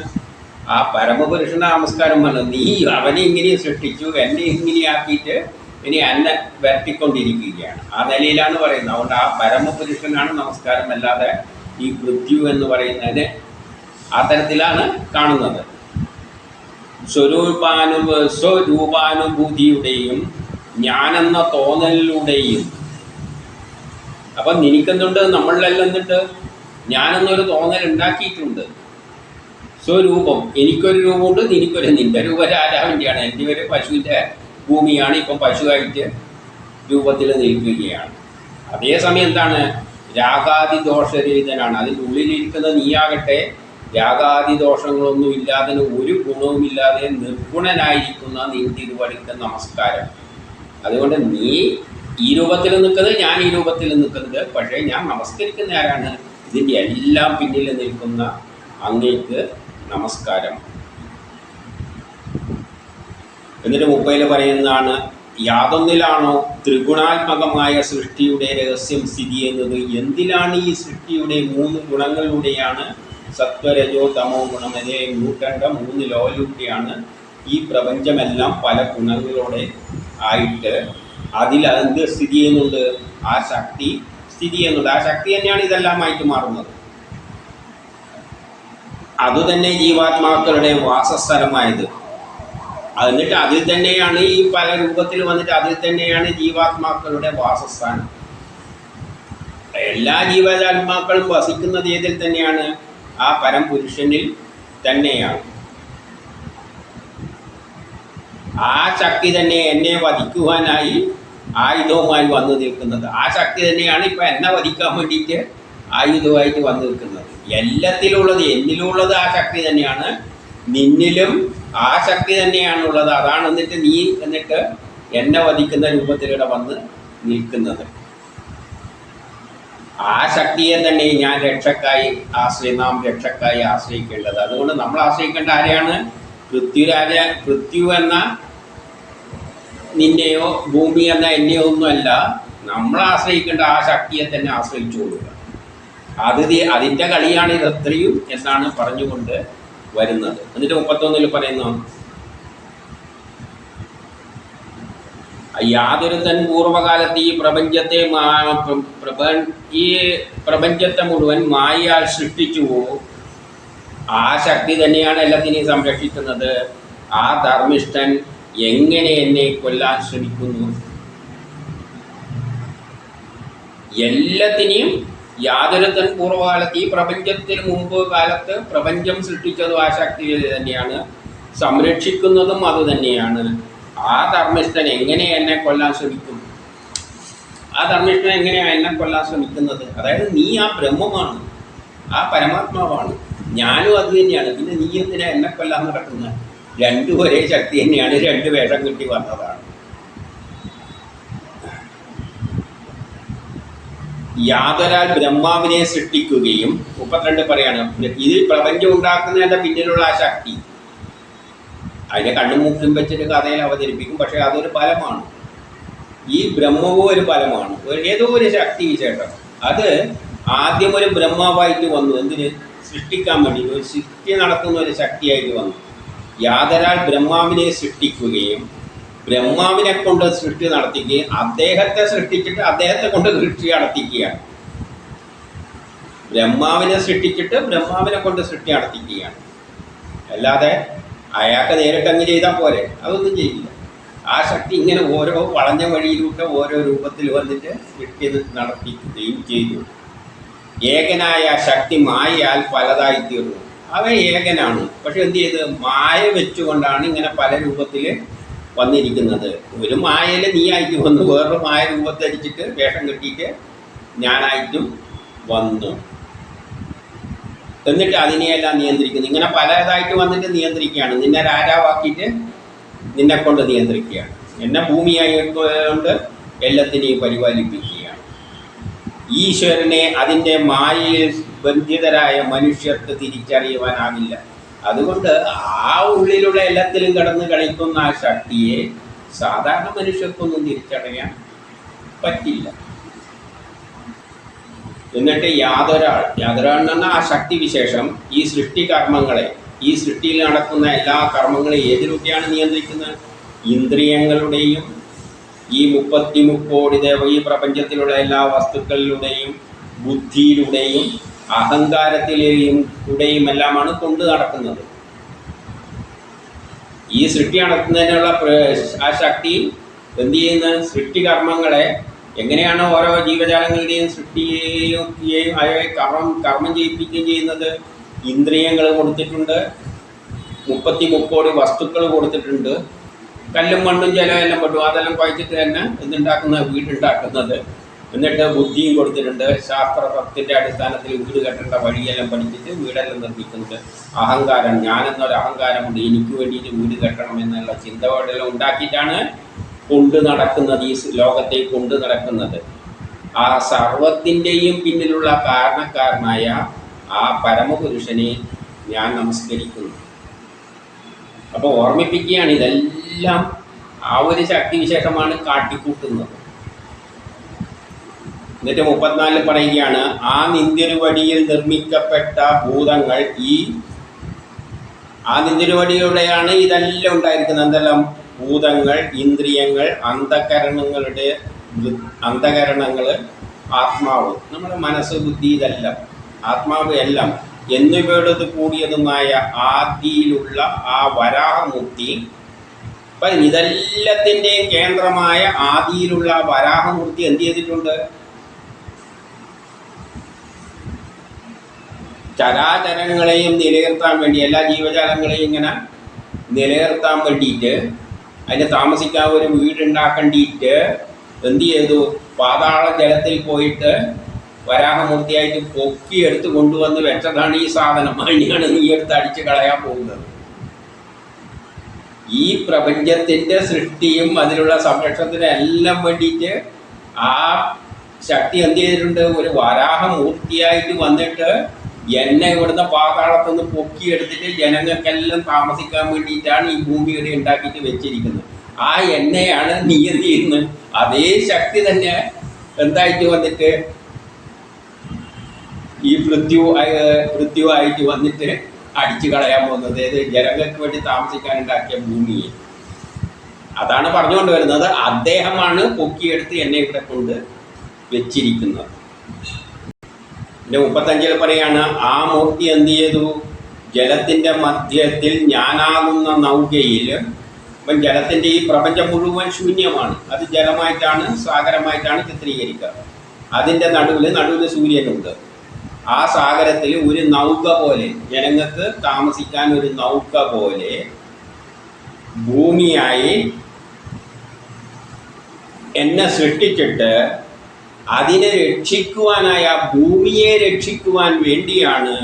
ആ പരമപുരുഷന് നമസ്കാരം പറഞ്ഞു. നീ അവനെ ഇങ്ങനെ സൃഷ്ടിച്ചു, എന്നെ ഇങ്ങനെയാക്കിയിട്ട് ഇനി എന്നെ വരട്ടിക്കൊണ്ടിരിക്കുകയാണ്. ആ നിലയിലാണ് പറയുന്നത്. അതുകൊണ്ട് ആ പരമപുരുഷനാണ് നമസ്കാരം, അല്ലാതെ ഈ പൃഥ്വി എന്ന് പറയുന്നതിന് ആ തരത്തിലാണ് കാണുന്നത്. സ്വരൂപാനുഭൂതിയുടെയും ഞാനെന്ന തോന്നലിലൂടെയും. അപ്പം നിനക്കെന്തുണ്ട്? നമ്മളിലെല്ലാം എന്തുണ്ട്? ഞാനെന്നൊരു തോന്നൽ ഉണ്ടാക്കിയിട്ടുണ്ട്. സ്വരൂപം, എനിക്കൊരു രൂപമുണ്ട്, നിന്റെ രൂപം രാജാവിൻ്റെയാണ്. എൻ്റെ ഒരു പശുവിൻ്റെ ഭൂമിയാണ്, ഇപ്പം പശുവായിട്ട് രൂപത്തിൽ നിൽക്കുകയാണ്. അതേസമയം എന്താണ്? രാഗാദിദോഷരഹിതനാണ്. അതിൻ്റെ ഉള്ളിലിരിക്കുന്ന നീയാകട്ടെ രാഗാദിദോഷങ്ങളൊന്നും ഇല്ലാതെ, ഒരു ഗുണവുമില്ലാതെ നിർഗുണനായിരിക്കുന്ന നീ തിരുവടിക്ക് നമസ്കാരം. അതുകൊണ്ട് നീ ഈ രൂപത്തിൽ നിൽക്കുന്നത്, ഞാൻ ഈ രൂപത്തിൽ നിൽക്കുന്നത്. പക്ഷേ ഞാൻ നമസ്കരിക്കുന്ന ആരാണ്? ഇതിൻ്റെ എല്ലാം പിന്നിൽ നിൽക്കുന്ന അങ്ങേക്ക് നമസ്കാരം. എന്നിട്ട് 30 പറയുന്നതാണ്, യാതൊന്നിലാണോ ത്രിഗുണാത്മകമായ സൃഷ്ടിയുടെ രഹസ്യം സ്ഥിതി ചെയ്യുന്നത്? എന്തിലാണ് ഈ സൃഷ്ടിയുടെ 3 ഗുണങ്ങളിലൂടെയാണ്, സത്വരജോ തമോ ഗുണം, അതേ ന്യൂട്ടൻ്റെ 3 ലോയിലൂടെയാണ് ഈ പ്രപഞ്ചമെല്ലാം പല ഗുണങ്ങളോടെ ആയിട്ട് അതിലെന്ത് സ്ഥിതി ചെയ്യുന്നുണ്ട്? ആ ശക്തി സ്ഥിതി ചെയ്യുന്നുണ്ട്. ആ ശക്തി തന്നെയാണ് ഇതെല്ലാമായിട്ട് മാറുന്നത്. അതുതന്നെ ജീവാത്മാക്കളുടെ വാസസ്ഥലമായത്. എന്നിട്ട് അതിൽ തന്നെയാണ് ഈ പല രൂപത്തിൽ വന്നിട്ട് അതിൽ തന്നെയാണ് ജീവാത്മാക്കളുടെ വാസസ്ഥാനം. എല്ലാ ജീവാത്മാക്കളും വസിക്കുന്നത് ഏതിൽ തന്നെയാണ്? ആ പരംപുരുഷനിൽ തന്നെയാണ്. ആ ശക്തി തന്നെ എന്നെ വധിക്കുവാനായി ആയുധവുമായി വന്നു നിൽക്കുന്നത്. ആ ശക്തി തന്നെയാണ് ഇപ്പം എന്നെ വധിക്കാൻ വേണ്ടിയിട്ട് ആയുധമായിട്ട് വന്നു നിൽക്കുന്നത്. എല്ലാത്തിലുള്ളത്, എന്നിലുള്ളത് ആ ശക്തി തന്നെയാണ്, നിന്നിലും ആ ശക്തി തന്നെയാണുള്ളത്. അതാണ് എന്നിട്ട് നീ എന്നെ വധിക്കുന്ന രൂപത്തിലൂടെ വന്ന് നിൽക്കുന്നത്. ആ ശക്തിയെ തന്നെ ഞാൻ നാം രക്ഷക്കായി ആശ്രയിക്കേണ്ടത്. അതുകൊണ്ട് നമ്മൾ ആശ്രയിക്കേണ്ട ആരെയാണ്? പൃഥ്വി എന്ന നിന്നെയോ ഭൂമി എന്ന എന്നെയോ ഒന്നുമല്ല. നമ്മൾ ആശ്രയിക്കേണ്ട ആ ശക്തിയെ തന്നെ ആശ്രയിച്ചു കൊടുക്കുക. അതിൻ്റെ കളിയാണ് ഇതത്രയും എന്നാണ് പറഞ്ഞുകൊണ്ട് വരുന്നത്. എന്നിട്ട് 31 പറയുന്നു, യാതൊരുത്തൻ പൂർവ്വകാലത്ത് ഈ പ്രപഞ്ചത്തെ മുഴുവൻ മായയാൽ സൃഷ്ടിച്ചുവോ, ആ ശക്തി തന്നെയാണ് എല്ലാത്തിനെയും സംരക്ഷിക്കുന്നത്. ആ ധർമ്മിഷ്ഠൻ എങ്ങനെ എന്നെ കൊല്ലാൻ ശ്രമിക്കുന്നു? എല്ലാത്തിനെയും യാതൊരുത്തൻ പൂർവ്വകാലത്ത്, ഈ പ്രപഞ്ചത്തിന് മുമ്പ് കാലത്ത് പ്രപഞ്ചം സൃഷ്ടിച്ചതും ആ ശക്തി തന്നെയാണ്, സംരക്ഷിക്കുന്നതും അതുതന്നെയാണ്. ആ ധർമ്മിഷ്ഠൻ എങ്ങനെ എന്നെ കൊല്ലാൻ ശ്രമിക്കും? ആ ധർമ്മിഷ്ഠൻ എങ്ങനെയാണ് എന്നെ കൊല്ലാൻ ശ്രമിക്കുന്നത്? അതായത് നീ ആ ബ്രഹ്മമാണ്, ആ പരമാത്മാവാണ്, ഞാനും അത് തന്നെയാണ്. പിന്നെ നീ എന്തിനാ എന്നെ കൊല്ലാൻ നടക്കുന്നത്? രണ്ടും ഒരേ ശക്തി തന്നെയാണ്, 2 വേഷം കിട്ടി വന്നതാണ്. യാതൊരാൾ ബ്രഹ്മാവിനെ സൃഷ്ടിക്കുകയും 32 പറയാണ്, ഇത് പ്രപഞ്ചം ഉണ്ടാക്കുന്നതിൻ്റെ പിന്നിലുള്ള ആ ശക്തി അതിനെ കണ്ണും മൂക്കും വെച്ചിട്ട് കഥയിൽ അവതരിപ്പിക്കും. പക്ഷേ അതൊരു ഫലമാണ്. ഈ ബ്രഹ്മവും ഒരു ഫലമാണ്, ഏതോ ഒരു ശക്തി വിശേഷം. അത് ആദ്യം ഒരു ബ്രഹ്മാവായിട്ട് വന്നു, എന്തിന്? സൃഷ്ടിക്കാൻ വേണ്ടി, ഒരു സൃഷ്ടി നടത്തുന്ന ഒരു ശക്തിയായിട്ട് വന്നു. യാതൊരാൾ ബ്രഹ്മാവിനെ സൃഷ്ടിക്കുകയും ബ്രഹ്മാവിനെ കൊണ്ട് സൃഷ്ടി നടത്തിക്കുകയും അദ്ദേഹത്തെ സൃഷ്ടിച്ചിട്ട് അദ്ദേഹത്തെ കൊണ്ട് സൃഷ്ടി നടത്തിക്കുകയാണ്. ബ്രഹ്മാവിനെ സൃഷ്ടിച്ചിട്ട് ബ്രഹ്മാവിനെ കൊണ്ട് സൃഷ്ടി നടത്തിക്കുകയാണ്. അല്ലാതെ അയാൾക്ക് നേരിട്ടങ്ങ് ചെയ്താൽ പോരെ? അതൊന്നും ചെയ്യില്ല. ആ ശക്തി ഇങ്ങനെ ഓരോ വളഞ്ഞ വഴിയിലൂടെ ഓരോ രൂപത്തിൽ വന്നിട്ട് സൃഷ്ടി നടത്തിക്കുകയും ചെയ്തു. ഏകനായ ശക്തി മായയാൽ പലതായി തീർന്നു. അവൻ ഏകനാണ്, പക്ഷെ എന്ത് ചെയ്ത്? മായ വെച്ചുകൊണ്ടാണ് ഇങ്ങനെ പല രൂപത്തിൽ വന്നിരിക്കുന്നത്. ഒരു മായയിൽ നീയായിട്ട് വന്നു, വേറൊരു മായ രൂപത്തടിച്ചിട്ട് വേഷം കെട്ടിയിട്ട് ഞാനായിട്ടും വന്നു. എന്നിട്ട് അതിനെയെല്ലാം നിയന്ത്രിക്കുന്നു. ഇങ്ങനെ പലതായിട്ട് വന്നിട്ട് നിയന്ത്രിക്കുകയാണ്. നിന്നെ രാജാവാക്കിയിട്ട് നിന്നെ കൊണ്ട് നിയന്ത്രിക്കുകയാണ്. എന്നെ ഭൂമിയായിക്കൊണ്ട് എല്ലാത്തിനെയും പരിപാലിപ്പിക്കുകയാണ്. ഈശ്വരനെ അതിൻ്റെ മായയിൽ ബന്ധിതരായ മനുഷ്യർക്ക് തിരിച്ചറിയുവാനാകില്ല. അതുകൊണ്ട് ആ ഉള്ളിലുള്ള എല്ലാത്തിലും കടന്ന് കളിക്കുന്ന ആ ശക്തിയെ സാധാരണ മനുഷ്യർക്കൊന്നും തിരിച്ചറിയാൻ പറ്റില്ല. എന്നിട്ട് യാതൊരാൾ എന്ന് പറഞ്ഞാൽ ആ ശക്തി വിശേഷം ഈ സൃഷ്ടികർമ്മങ്ങളെ, ഈ സൃഷ്ടിയിൽ നടക്കുന്ന എല്ലാ കർമ്മങ്ങളെയും ഏതിലൂടെയാണ് നിയന്ത്രിക്കുന്നത്? ഇന്ദ്രിയങ്ങളുടെയും ഈ 33 ഈ പ്രപഞ്ചത്തിലുള്ള എല്ലാ വസ്തുക്കളിലൂടെയും ബുദ്ധിയിലൂടെയും അഹങ്കാരത്തിലെയും കൂടെയും എല്ലാമാണ് കൊണ്ട് നടക്കുന്നത്. ഈ സൃഷ്ടി നടത്തുന്നതിനുള്ള ആ ശക്തി എന്ത് ചെയ്യുന്ന സൃഷ്ടികർമ്മങ്ങളെ എങ്ങനെയാണ് ഓരോ ജീവജാലങ്ങളുടെയും സൃഷ്ടിയെയും കർമ്മം ചെയ്യിപ്പിക്കുകയും ചെയ്യുന്നത്? ഇന്ദ്രിയങ്ങൾ കൊടുത്തിട്ടുണ്ട്, 33 വസ്തുക്കൾ കൊടുത്തിട്ടുണ്ട്, കല്ലും മണ്ണും ജലമെല്ലാം പെട്ടു അതെല്ലാം കുഴച്ചിട്ട് തന്നെ എന്തുണ്ടാക്കുന്ന വീടുണ്ടാക്കുന്നത്. എന്നിട്ട് ബുദ്ധിയും കൊടുത്തിട്ടുണ്ട്, ശാസ്ത്രത്തിൻ്റെ അടിസ്ഥാനത്തിൽ വീട് കെട്ടേണ്ട വഴിയെല്ലാം പഠിച്ചിട്ട് വീടെല്ലാം നിർമ്മിക്കുന്നത്. അഹങ്കാരം, ഞാനെന്നൊരു അഹങ്കാരമുണ്ട്, എനിക്ക് വേണ്ടിയിട്ട് വീട് കെട്ടണം എന്നുള്ള ചിന്തകളെല്ലാം ഉണ്ടാക്കിയിട്ടാണ് കൊണ്ട് നടക്കുന്നത്, ഈ ലോകത്തെ കൊണ്ട് നടക്കുന്നത്. ആ സർവത്തിൻ്റെയും പിന്നിലുള്ള കാരണക്കാരനായ ആ പരമപുരുഷനെ ഞാൻ നമസ്കരിക്കുന്നു. അപ്പോൾ ഓർമ്മിപ്പിക്കുകയാണ്, ഇതെല്ലാം ആ ഒരു ശക്തിവിശേഷമാണ് കാട്ടിക്കൂട്ടുന്നത്. എന്നിട്ട് 34 പറയുകയാണ്, ആ നിന്തിരുവടിയിൽ നിർമ്മിക്കപ്പെട്ട ഭൂതങ്ങൾ ആ നിന്തിരുവടിയോടെയാണ് ഇതെല്ലാം ഉണ്ടായിരിക്കുന്നത്. എന്തെല്ലാം? ഭൂതങ്ങൾ, ഇന്ദ്രിയങ്ങൾ, അന്ധകരണങ്ങൾ, ആത്മാവ്, നമ്മുടെ മനസ്സ്, ബുദ്ധി, ഇതെല്ലാം ആത്മാവ് എല്ലാം എന്നിവയോടത് കൂടിയതുമായ ആദിയിലുള്ള ആ വരാഹമൂർത്തി. അപ്പം ഇതെല്ലാത്തിൻ്റെയും കേന്ദ്രമായ ആദിയിലുള്ള വരാഹമൂർത്തി എന്ത് ചെയ്തിട്ടുണ്ട്? ചരാചരങ്ങളെയും നിലനിർത്താൻ വേണ്ടി, എല്ലാ ജീവജാലങ്ങളെയും ഇങ്ങനെ നിലനിർത്താൻ വേണ്ടിയിട്ട്, അതിന് താമസിക്കാൻ ഒരു വീടുണ്ടാക്കേണ്ടിയിട്ട് എന്ത് ചെയ്തു? പാതാള ജലത്തിൽ പോയിട്ട് വരാഹമൂർത്തിയായിട്ട് പൊക്കിയെടുത്ത് കൊണ്ടുവന്ന് വെച്ചതാണ് ഈ സാധനം. അതിനെയാണ് നീ എടുത്ത് അടിച്ച് കളയാൻ പോകുന്നത്. ഈ പ്രപഞ്ചത്തിൻ്റെ സൃഷ്ടിയും അതിലുള്ള സംരക്ഷണത്തിനും എല്ലാം വേണ്ടിയിട്ട് ആ ശക്തി എന്ത് ചെയ്തിട്ടുണ്ട്? ഒരു വരാഹമൂർത്തിയായിട്ട് വന്നിട്ട് എന്നെ ഇവിടുന്ന് പാതാളത്തുനിന്ന് പൊക്കിയെടുത്തിട്ട് ജനങ്ങൾക്കെല്ലാം താമസിക്കാൻ വേണ്ടിയിട്ടാണ് ഈ ഭൂമിയുടെ ഉണ്ടാക്കിയിട്ട് വെച്ചിരിക്കുന്നത്. ആ എണ്ണയാണ് നീ എന്ത് ചെയ്യുന്നത്? അതേ ശക്തി തന്നെ എന്തായിട്ട് വന്നിട്ട് ഈ പൃഥ്വിയായിട്ട് വന്നിട്ട് അടിച്ചു കളയാൻ പോകുന്നത്. ഏത്? ജനങ്ങൾക്ക് വേണ്ടി താമസിക്കാൻ ഉണ്ടാക്കിയ ഭൂമിയെ. അതാണ് പറഞ്ഞുകൊണ്ട് വരുന്നത്. അദ്ദേഹമാണ് പൊക്കിയെടുത്ത് എന്നെ ഇവിടെ കൊണ്ട് വെച്ചിരിക്കുന്നത്. 35 പറയാണ്, ആ മൂർത്തി എന്ത് ചെയ്തു? ജലത്തിൻ്റെ മധ്യത്തിൽ ഞാനാകുന്ന നൗകയിൽ, അപ്പം ജലത്തിൻ്റെ ഈ പ്രപഞ്ചം മുഴുവൻ ശൂന്യമാണ്, അത് ജലമായിട്ടാണ്, സാഗരമായിട്ടാണ് ചിത്രീകരിക്കുക. അതിൻ്റെ നടുവിൽ സൂര്യനുണ്ട്. ആ സാഗരത്തിൽ ഒരു നൗക പോലെ, ജനങ്ങൾക്ക് താമസിക്കാൻ ഒരു നൗക പോലെ ഭൂമിയായി എന്നെ സൃഷ്ടിച്ചിട്ട് അതിനെ രക്ഷിക്കുവാനായി, ആ ഭൂമിയെ രക്ഷിക്കുവാൻ വേണ്ടിയാണ്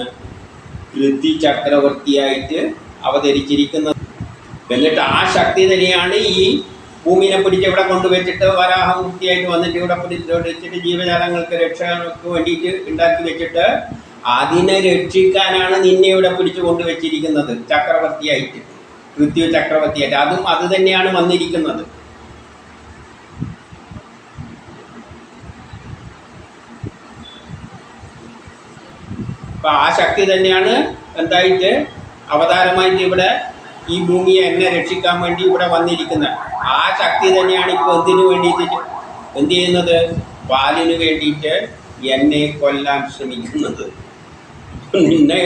പൃഥ്വി ചക്രവർത്തിയായിട്ട് അവതരിച്ചിരിക്കുന്നത്. എന്നിട്ട് ആ ശക്തി തന്നെയാണ് ഈ ഭൂമിനെ പിടിച്ച് ഇവിടെ കൊണ്ടുവച്ചിട്ട് വരാഹമൂർത്തിയായിട്ട് വന്നിട്ട് ഇവിടെ പിടിച്ചിട്ട് ജീവജാലങ്ങൾക്ക് രക്ഷകൾക്ക് വേണ്ടിയിട്ട് ഉണ്ടാക്കി വെച്ചിട്ട് അതിനെ രക്ഷിക്കാനാണ് നിന്നെ ഇവിടെ പിടിച്ചു കൊണ്ടുവച്ചിരിക്കുന്നത് ചക്രവർത്തിയായിട്ട്, പൃഥ്വി ചക്രവർത്തിയായിട്ട്. അത് തന്നെയാണ് വന്നിരിക്കുന്നത്. അപ്പം ആ ശക്തി തന്നെയാണ് എന്തായിട്ട് അവതാരമായിട്ട് ഇവിടെ ഈ ഭൂമിയെ എന്നെ രക്ഷിക്കാൻ വേണ്ടി ഇവിടെ വന്നിരിക്കുന്നത്. ആ ശക്തി തന്നെയാണ് ഇപ്പോൾ എന്തിനു വേണ്ടിയിട്ട് എന്ത് ചെയ്യുന്നത്? പാലിന് വേണ്ടിയിട്ട് എന്നെ കൊല്ലാൻ ശ്രമിക്കുന്നത്. നിന്നെ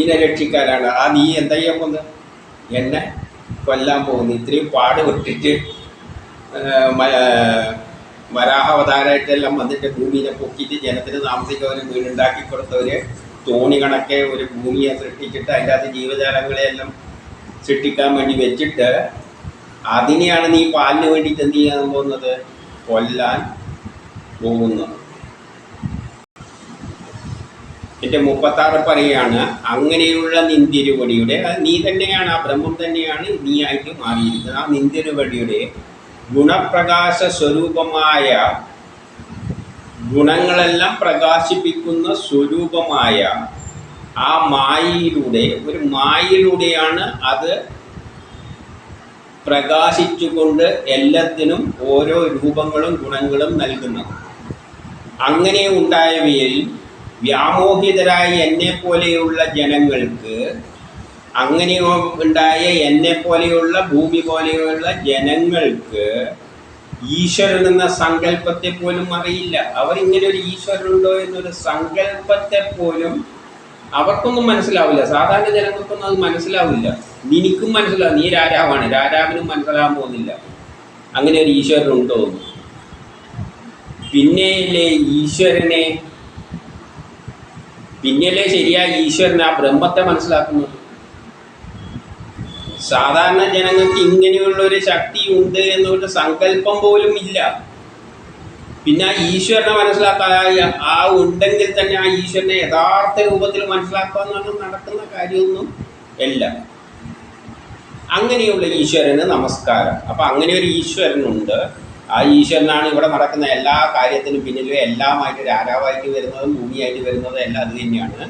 ഇതിനെ രക്ഷിക്കാനാണ്. ആ നീ എന്താ ചെയ്യാൻ പോകുന്നത്? എന്നെ കൊല്ലാൻ പോകുന്നു. ഇത്രയും പാടുപെട്ടിട്ട് വരാഹാവതാരമായിട്ടെല്ലാം വന്നിട്ട് ഭൂമിയെ പൊക്കിയിട്ട് ജനത്തിന് താമസിക്കാൻ ഒരു വീടുണ്ടാക്കി കൊടുത്തവർ തോണി കണക്കെ ഒരു ഭൂമിയെ സൃഷ്ടിച്ചിട്ട് അതിൻ്റെ അകത്ത് ജീവജാലങ്ങളെയെല്ലാം സൃഷ്ടിക്കാൻ വേണ്ടി വെച്ചിട്ട് അതിനെയാണ് നീ പാലിന് വേണ്ടിയിട്ട് എന്ത് ചെയ്യാൻ പോകുന്നത്? കൊല്ലാൻ പോകുന്നത്. എൻ്റെ 36 പറയുകയാണ്, അങ്ങനെയുള്ള നിന്തിരുവടിയുടെ, നീ തന്നെയാണ്, ആ ബ്രഹ്മം തന്നെയാണ് നീ ആയിട്ട് മാറിയിരിക്കുന്നത്. ആ നിന്തിരുവടിയുടെ ഗുണപ്രകാശ സ്വരൂപമായ, ഗുണങ്ങളെല്ലാം പ്രകാശിപ്പിക്കുന്ന സ്വരൂപമായ ആ മായയിലൂടെയാണ് അത് പ്രകാശിച്ചുകൊണ്ട് എല്ലാത്തിനും ഓരോ രൂപങ്ങളും ഗുണങ്ങളും നൽകുന്നത്. അങ്ങനെ ഉണ്ടായവയിൽ വ്യാമോഹിതരായ എന്നെപ്പോലെയുള്ള ജനങ്ങൾക്ക്, അങ്ങനെ ഉണ്ടായ എന്നെപ്പോലെയുള്ള ഭൂമി പോലെയുള്ള ജനങ്ങൾക്ക് ഈശ്വരൻ എന്ന സങ്കല്പത്തെ പോലും അറിയില്ല. അവരിങ്ങനെ ഒരു ഈശ്വരനുണ്ടോ എന്നൊരു സങ്കല്പത്തെ പോലും അവർക്കൊന്നും മനസ്സിലാവില്ല. സാധാരണ ജനങ്ങൾക്കൊന്നും അത് മനസ്സിലാവില്ല. നിനക്കും മനസ്സിലാവും, നീ രാജാവാണ്, രാജാവിനും മനസ്സിലാകാൻ പോകുന്നില്ല അങ്ങനെ ഒരു ഈശ്വരനുണ്ടോ എന്ന്. പിന്നെയല്ലേ ശരിയായ ഈശ്വരൻ ആ ബ്രഹ്മത്തെ മനസ്സിലാക്കുന്നത്. സാധാരണ ജനങ്ങൾക്ക് ഇങ്ങനെയുള്ളൊരു ശക്തി ഉണ്ട് എന്നൊരു സങ്കല്പം പോലും ഇല്ല. പിന്നെ ആ ഈശ്വരനെ മനസ്സിലാക്കാൻ ആ ഉണ്ടെങ്കിൽ തന്നെ ആ ഈശ്വരനെ യഥാർത്ഥ രൂപത്തിൽ മനസ്സിലാക്കുക എന്ന് പറഞ്ഞാൽ നടക്കുന്ന കാര്യമൊന്നും അല്ല. അങ്ങനെയുള്ള ഈശ്വരന് നമസ്കാരം. അപ്പം അങ്ങനെ ഒരു ഈശ്വരനുണ്ട്. ആ ഈശ്വരനാണ് ഇവിടെ നടക്കുന്ന എല്ലാ കാര്യത്തിനും പിന്നിലും എല്ലാമായിട്ട് രാജാവായിട്ട് വരുന്നതും ഭൂമിയായിട്ട് വരുന്നതും എല്ലാം അത് തന്നെയാണ്.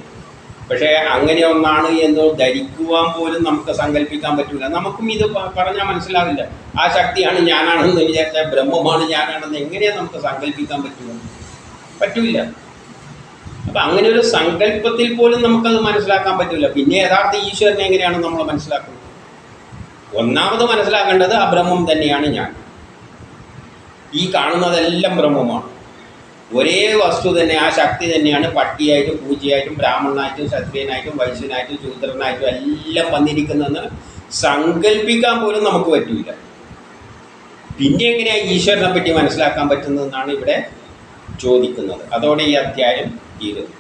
പക്ഷേ അങ്ങനെ ഒന്നാണ് എന്ന് ധരിക്കുവാൻ പോലും നമുക്ക് സങ്കല്പിക്കാൻ പറ്റില്ല. നമുക്കും ഇത് പറഞ്ഞാൽ മനസ്സിലാവില്ല. ആ ശക്തിയാണ് ഞാനാണെന്ന് വിചാരിച്ചാൽ ബ്രഹ്മമാണ് ഞാനാണെന്ന് എങ്ങനെയാണ് നമുക്ക് സങ്കല്പിക്കാൻ പറ്റില്ല. അപ്പം അങ്ങനെ ഒരു സങ്കല്പത്തിൽ പോലും നമുക്കത് മനസ്സിലാക്കാൻ പറ്റില്ല. പിന്നെ യഥാർത്ഥ ഈശ്വരനെ എങ്ങനെയാണ് നമ്മൾ മനസ്സിലാക്കുന്നത്? ഒന്നാമത് മനസ്സിലാക്കേണ്ടത് ആ ബ്രഹ്മം തന്നെയാണ് ഞാൻ. ഈ കാണുന്നതെല്ലാം ബ്രഹ്മമാണ്. ഒരേ വസ്തു തന്നെ, ആ ശക്തി തന്നെയാണ് പട്ടിയായിട്ടും പൂജയായിട്ടും ബ്രാഹ്മണനായിട്ടും ക്ഷത്രിയനായിട്ടും വൈശ്യനായിട്ടും ശൂദ്രനായിട്ടും എല്ലാം വന്നിരിക്കുന്നതെന്ന് സങ്കല്പിക്കാൻ പോലും നമുക്ക് പറ്റില്ല. പിന്നെ എങ്ങനെയാണ് ഈശ്വരനെ പറ്റി മനസ്സിലാക്കാൻ പറ്റുന്നതെന്നാണ് ഇവിടെ ചോദിക്കുന്നത്. അതോടെ ഈ അധ്യായം തീരുന്നു.